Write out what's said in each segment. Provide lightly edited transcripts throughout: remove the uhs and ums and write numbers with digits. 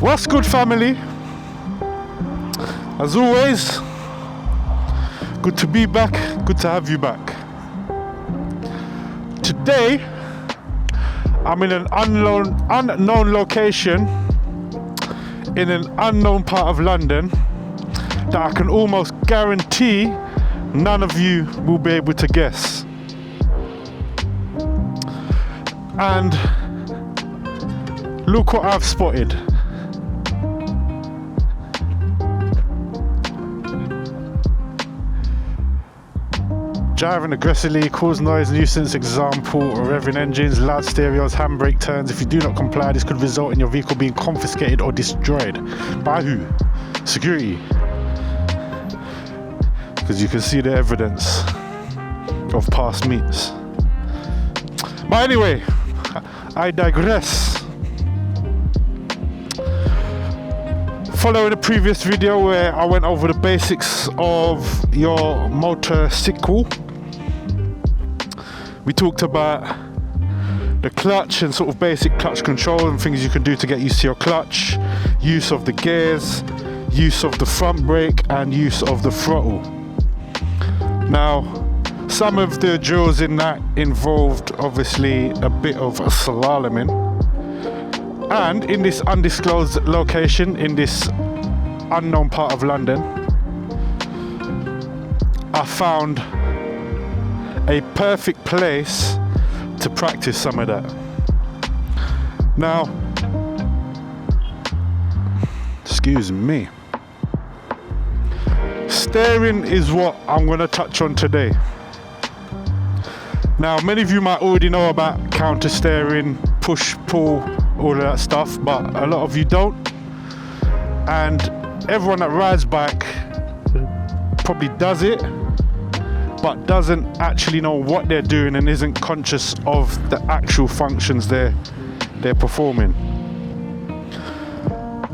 What's good, family? As always, good to be back, good to have you back. Today, I'm in an unknown location in an unknown part of London that I can almost guarantee none of you will be able to guess. And look what I've spotted. Driving aggressively, cause noise, nuisance, example, revving engines, loud stereos, handbrake turns. If you do not comply, this could result in your vehicle being confiscated or destroyed. By who? Security. Because you can see the evidence of past meets. But anyway, I digress. Following the previous video where I went over the basics of your motorcycle, we talked about the clutch and sort of basic clutch control and things you can do to get used to your clutch, use of the gears, use of the front brake, and use of the throttle. Now, some of the drills in that involved obviously a bit of slaloming, and in this undisclosed location, in this unknown part of London, I found a perfect place to practice some of that. Now, excuse me, steering is what I'm going to touch on today. Now, many of you might already know about counter steering, push, pull, all of that stuff, but a lot of you don't. And everyone that rides bike probably does it, but doesn't actually know what they're doing and isn't conscious of the actual functions they're performing.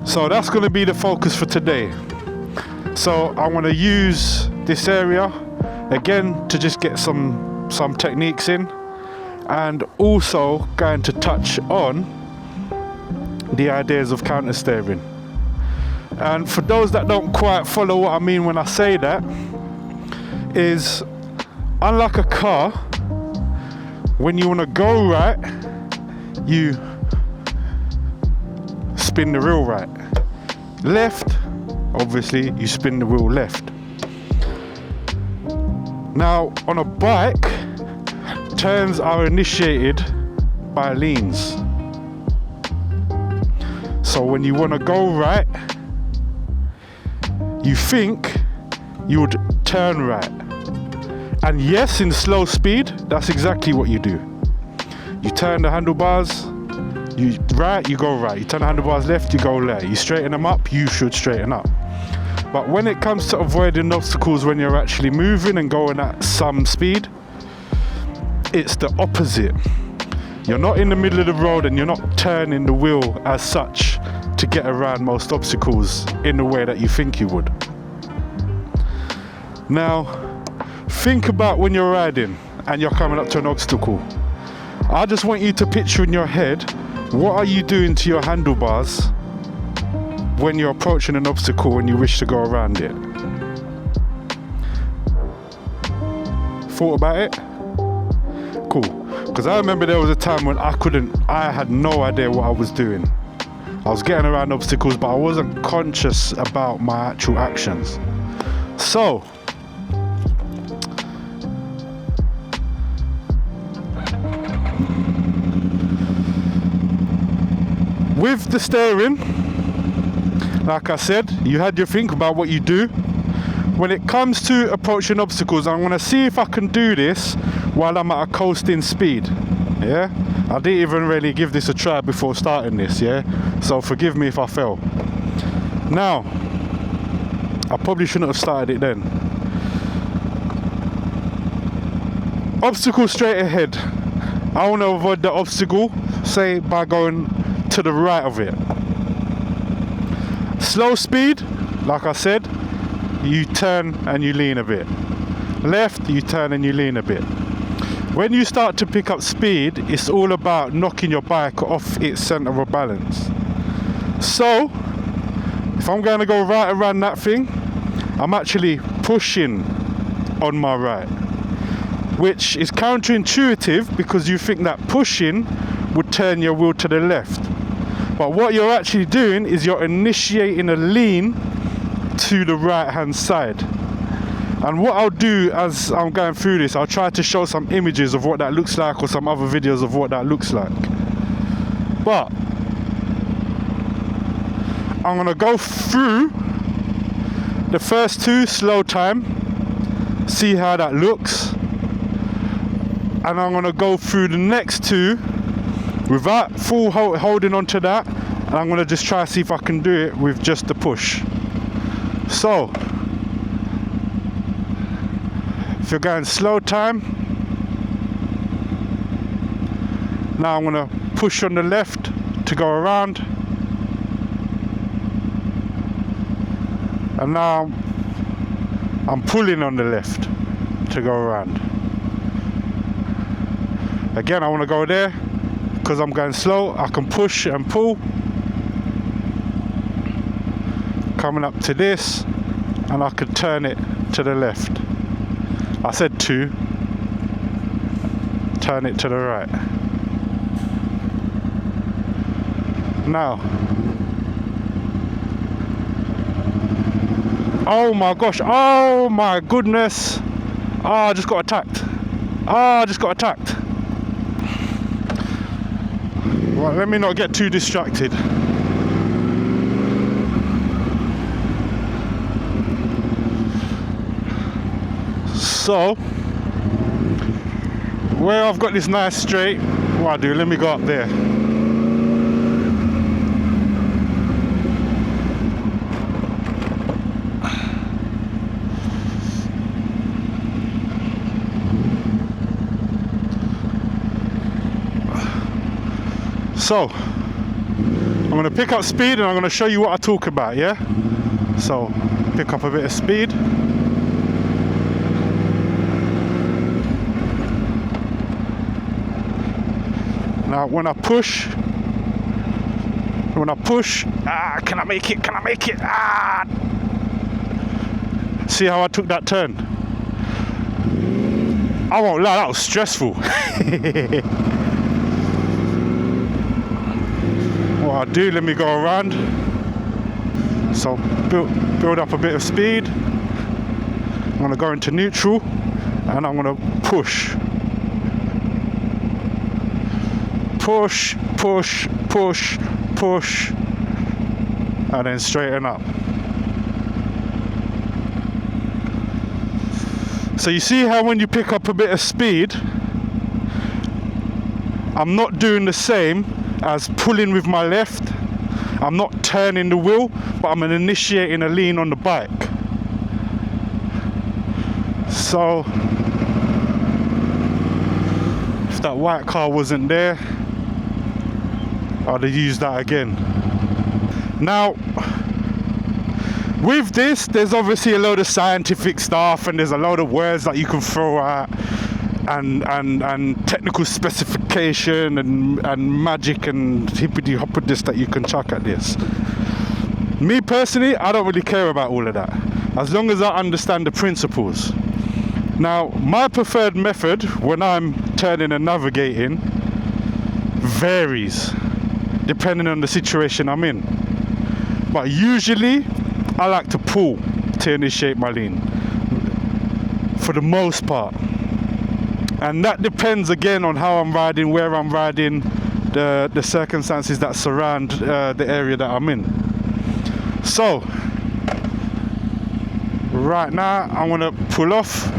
So that's going to be the focus for today. So I want to use this area again to just get some techniques in, and also going to touch on the ideas of counter steering. And for those that don't quite follow what I mean when I say that, is unlike a car, when you want to go right, you spin the wheel right. Left, obviously, you spin the wheel left. Now, on a bike, turns are initiated by leans. So when you want to go right, you think you would turn right. And yes, in slow speed, that's exactly what you do. You turn the handlebars, you right, you go right. You turn the handlebars left, you go left. You straighten them up, you should straighten up. But when it comes to avoiding obstacles when you're actually moving and going at some speed, it's the opposite. You're not in the middle of the road and you're not turning the wheel as such to get around most obstacles in the way that you think you would. Now, think about when you're riding and you're coming up to an obstacle. I just want you to picture in your head, what are you doing to your handlebars when you're approaching an obstacle and you wish to go around it? Thought about it? Cool. Because I remember there was a time when I had no idea what I was doing. I was getting around obstacles, but I wasn't conscious about my actual actions. So, with the steering, like I said, you had your think about what you do. When it comes to approaching obstacles, I'm going to see if I can do this while I'm at a coasting speed. Yeah? I didn't even really give this a try before starting this, yeah? So forgive me if I fail. Now, I probably shouldn't have started it then. Obstacle straight ahead. I want to avoid the obstacle, say by going to the right of it. Slow speed, like I said, you turn and you lean a bit. Left, you turn and you lean a bit. When you start to pick up speed, it's all about knocking your bike off its center of balance. So if I'm going to go right around that thing, I'm actually pushing on my right, which is counterintuitive because you think that pushing would turn your wheel to the left. But what you're actually doing is you're initiating a lean to the right hand side. And what I'll do as I'm going through this, I'll try to show some images of what that looks like or some other videos of what that looks like. But I'm going to go through the first two slow time, see how that looks. And I'm going to go through the next two without full holding on to that. And I'm going to just try to see if I can do it with just the push. So if you're going slow time, now I'm going to push on the left to go around, and now I'm pulling on the left to go around. Again, I want to go there because I'm going slow. I can push and pull, coming up to this, and I can turn it to the left. I said two, turn it to the right. Now, oh my gosh, oh my goodness, I just got attacked. Right, let me not get too distracted. So, where I've got this nice straight, what I do, let me go up there. So, I'm going to pick up speed and I'm going to show you what I talk about, yeah? So, pick up a bit of speed. Now, when I push, can I make it? See how I took that turn? I won't lie, that was stressful. What I do, let me go around. So build up a bit of speed. I'm going to go into neutral and I'm going to push. Push, and then straighten up. So you see how when you pick up a bit of speed, I'm not doing the same as pulling with my left. I'm not turning the wheel, but I'm initiating a lean on the bike. So if that white car wasn't there, I'd have used that again. Now, with this, there's obviously a load of scientific stuff and there's a load of words that you can throw out and technical specification and magic and hippity hoppity that you can chuck at this. Me personally, I don't really care about all of that, as long as I understand the principles. Now, my preferred method when I'm turning and navigating varies depending on the situation I'm in. But usually, I like to pull to initiate my lean, for the most part. And that depends again on how I'm riding, where I'm riding, the circumstances that surround the area that I'm in. So, right now, I'm gonna pull off,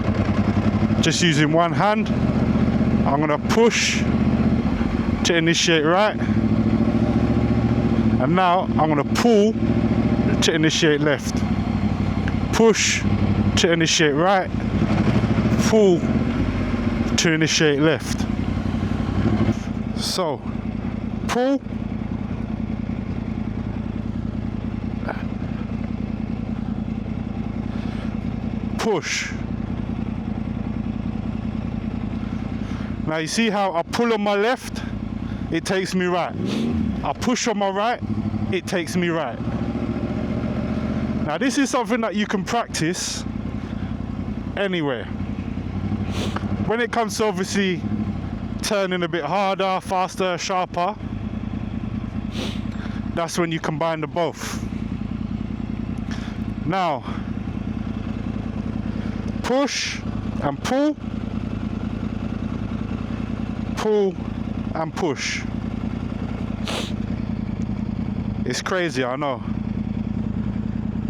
just using one hand. I'm gonna push to initiate right. And now I'm going to pull to initiate left. Push to initiate right. Pull to initiate left. So, pull. Push. Now you see how I pull on my left, it takes me right. I push on my right, it takes me right. Now this is something that you can practice anywhere. When it comes to obviously turning a bit harder, faster, sharper, that's when you combine the both. Now, push and pull, pull and push. It's crazy, I know.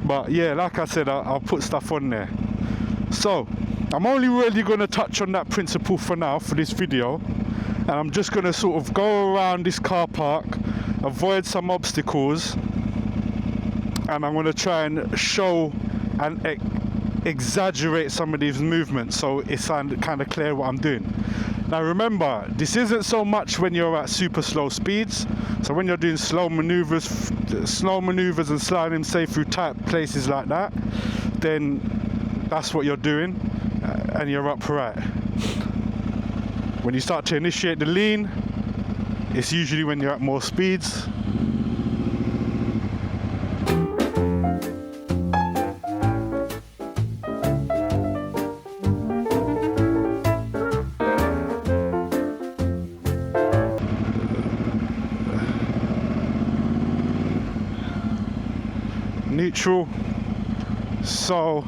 But yeah, like I said, I'll put stuff on there. So, I'm only really going to touch on that principle for now, for this video. And I'm just going to sort of go around this car park, avoid some obstacles. And I'm going to try and show and exaggerate some of these movements so it's kind of clear what I'm doing. Now remember, this isn't so much when you're at super slow speeds. So when you're doing slow maneuvers and sliding, say, through tight places like that, then that's what you're doing, and you're upright. When you start to initiate the lean, it's usually when you're at more speeds. Neutral. So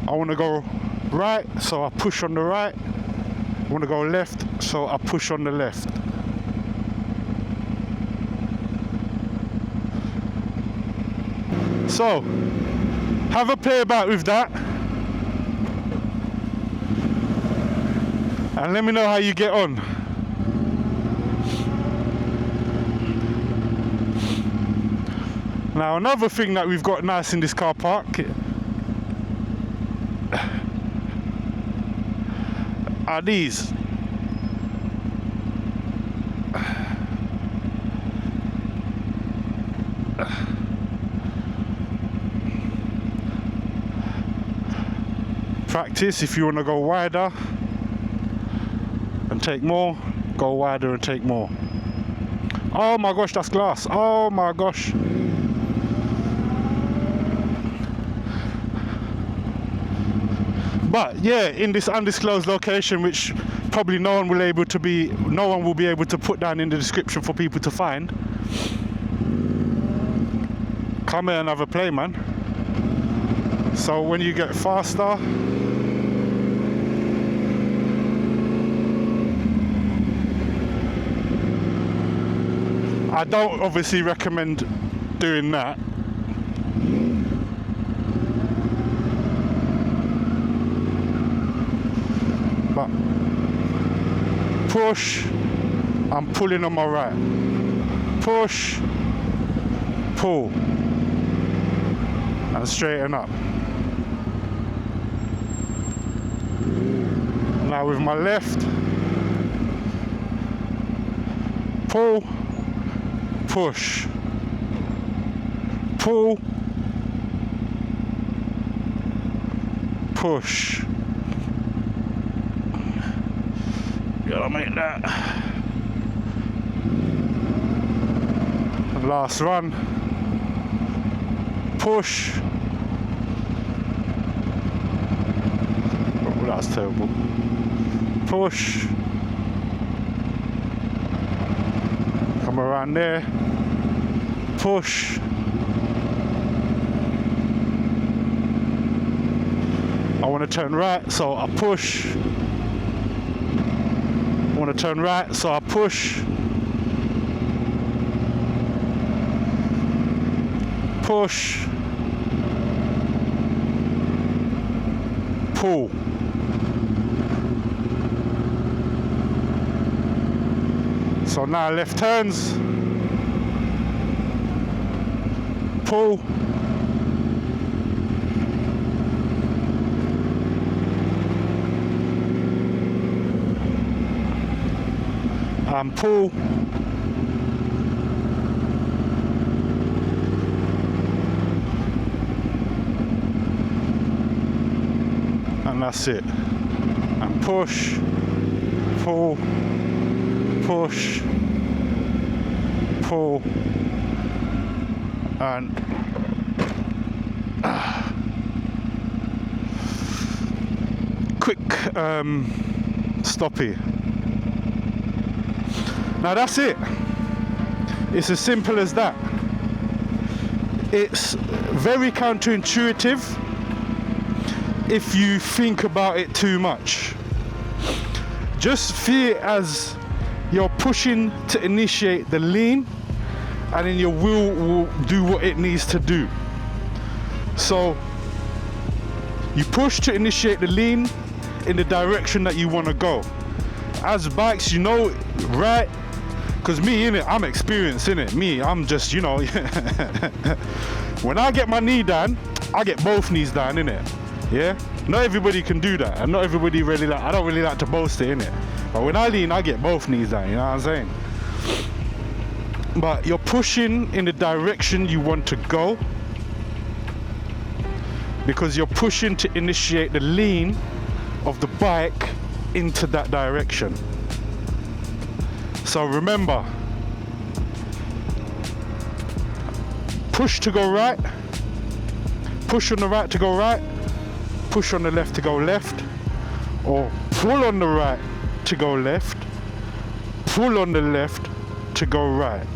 I want to go right, so I push on the right. I want to go left, so I push on the left. So have a play about with that and let me know how you get on. Now another thing that we've got nice in this car park are these. Practice if you want to go wider and take more, go wider and take more. Oh my gosh, that's glass. Oh my gosh. But yeah, in this undisclosed location, which probably no one will be able to put down in the description for people to find. Come here and have a play, man. So when you get faster, I don't obviously recommend doing that. But push, I'm pulling on my right. Push, pull, and straighten up. Now with my left, pull, push, pull, push. Gotta make that. Last run. Push. Oh, that's terrible. Push. Come around there. Push. I want to turn right, so I push. I want to turn right, so I push. Push. Pull. So now left turns. Pull. And pull. And that's it. And push, pull, push, pull, And quick stoppy. Now that's it. It's as simple as that. It's very counterintuitive if you think about it too much. Just feel it as you're pushing to initiate the lean, and then your wheel will do what it needs to do. So you push to initiate the lean in the direction that you want to go. As bikes, you know, right? Because me, innit, I'm experienced, innit? Me, I'm just, you know, when I get my knee down, I get both knees down, innit? Yeah? Not everybody can do that, and not everybody really like, I don't really like to boast it, innit? But when I lean, I get both knees down, you know what I'm saying? But you're pushing in the direction you want to go, because you're pushing to initiate the lean of the bike into that direction. So remember, push to go right, push on the right to go right, push on the left to go left, or pull on the right to go left, pull on the left to go right.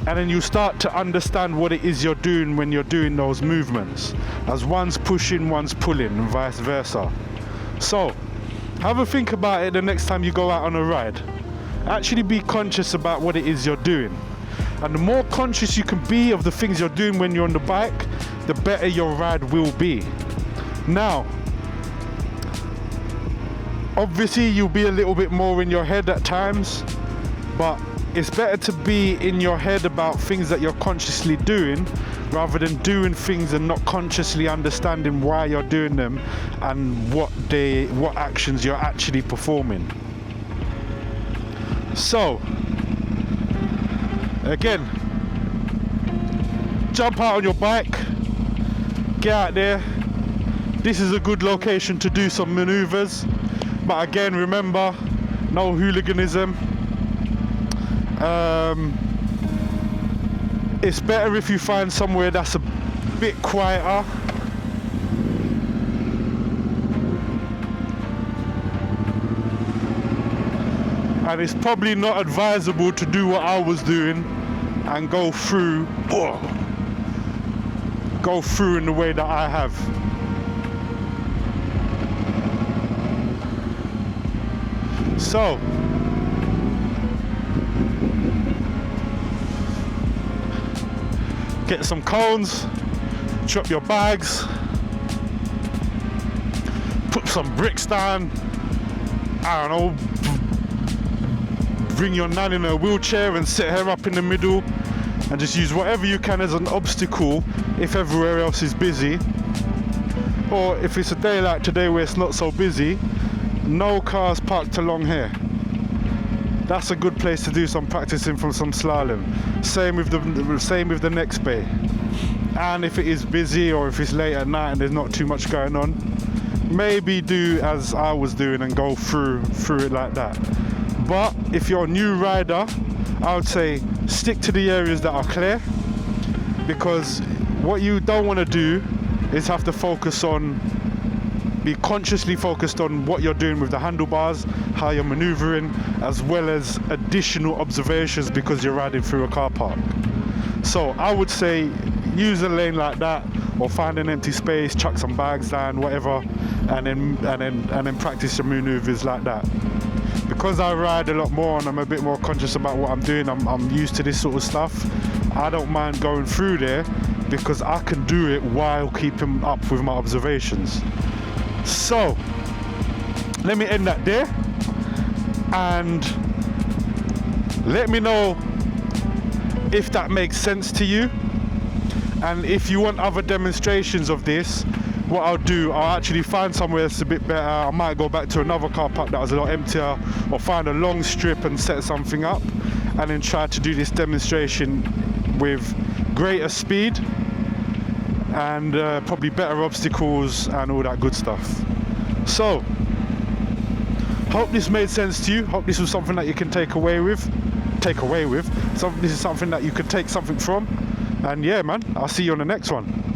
And then you start to understand what it is you're doing when you're doing those movements, as one's pushing, one's pulling, and vice versa. So have a think about it the next time you go out on a ride. Actually be conscious about what it is you're doing, and the more conscious you can be of the things you're doing when you're on the bike, the better your ride will be. Now obviously you'll be a little bit more in your head at times, but it's better to be in your head about things that you're consciously doing, rather than doing things and not consciously understanding why you're doing them and what actions you're actually performing. So again, jump out on your bike, get out there. This is a good location to do some maneuvers, but again, remember, no hooliganism. It's better if you find somewhere that's a bit quieter. And it's probably not advisable to do what I was doing and go through in the way that I have. So get some cones, drop your bags, put some bricks down, I don't know, bring your nan in a wheelchair and set her up in the middle, and just use whatever you can as an obstacle if everywhere else is busy. Or if it's a day like today where it's not so busy, no cars parked along here. That's a good place to do some practicing from some slalom. Same with the next bay. And if it is busy, or if it's late at night and there's not too much going on, maybe do as I was doing and go through it like that. But if you're a new rider, I would say stick to the areas that are clear, because what you don't want to do is have to be consciously focused on what you're doing with the handlebars, how you're maneuvering, as well as additional observations because you're riding through a car park. So I would say use a lane like that, or find an empty space, chuck some bags down, whatever, and then practice your maneuvers like that. Because I ride a lot more and I'm a bit more conscious about what I'm doing, I'm used to this sort of stuff. I don't mind going through there because I can do it while keeping up with my observations. So let me end that there, and let me know if that makes sense to you. And if you want other demonstrations of this, what I'll do, I'll actually find somewhere that's a bit better. I might go back to another car park that was a lot emptier, or find a long strip and set something up, and then try to do this demonstration with greater speed and probably better obstacles and all that good stuff. So hope this made sense to you. Hope this was something that you can take away with. So this is something that you can take something from. And yeah, man, I'll see you on the next one.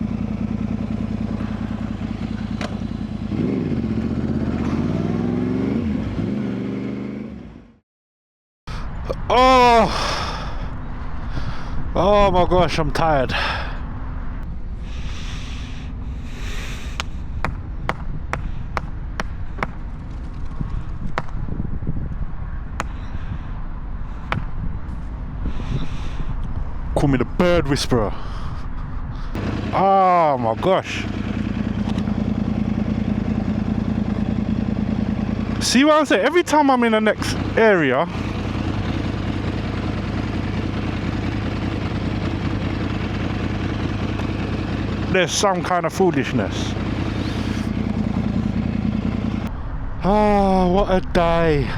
Oh my gosh, I'm tired. Call me the bird whisperer. Oh my gosh. See what I'm saying? Every time I'm in the next area, there's some kind of foolishness. Ah, what a day.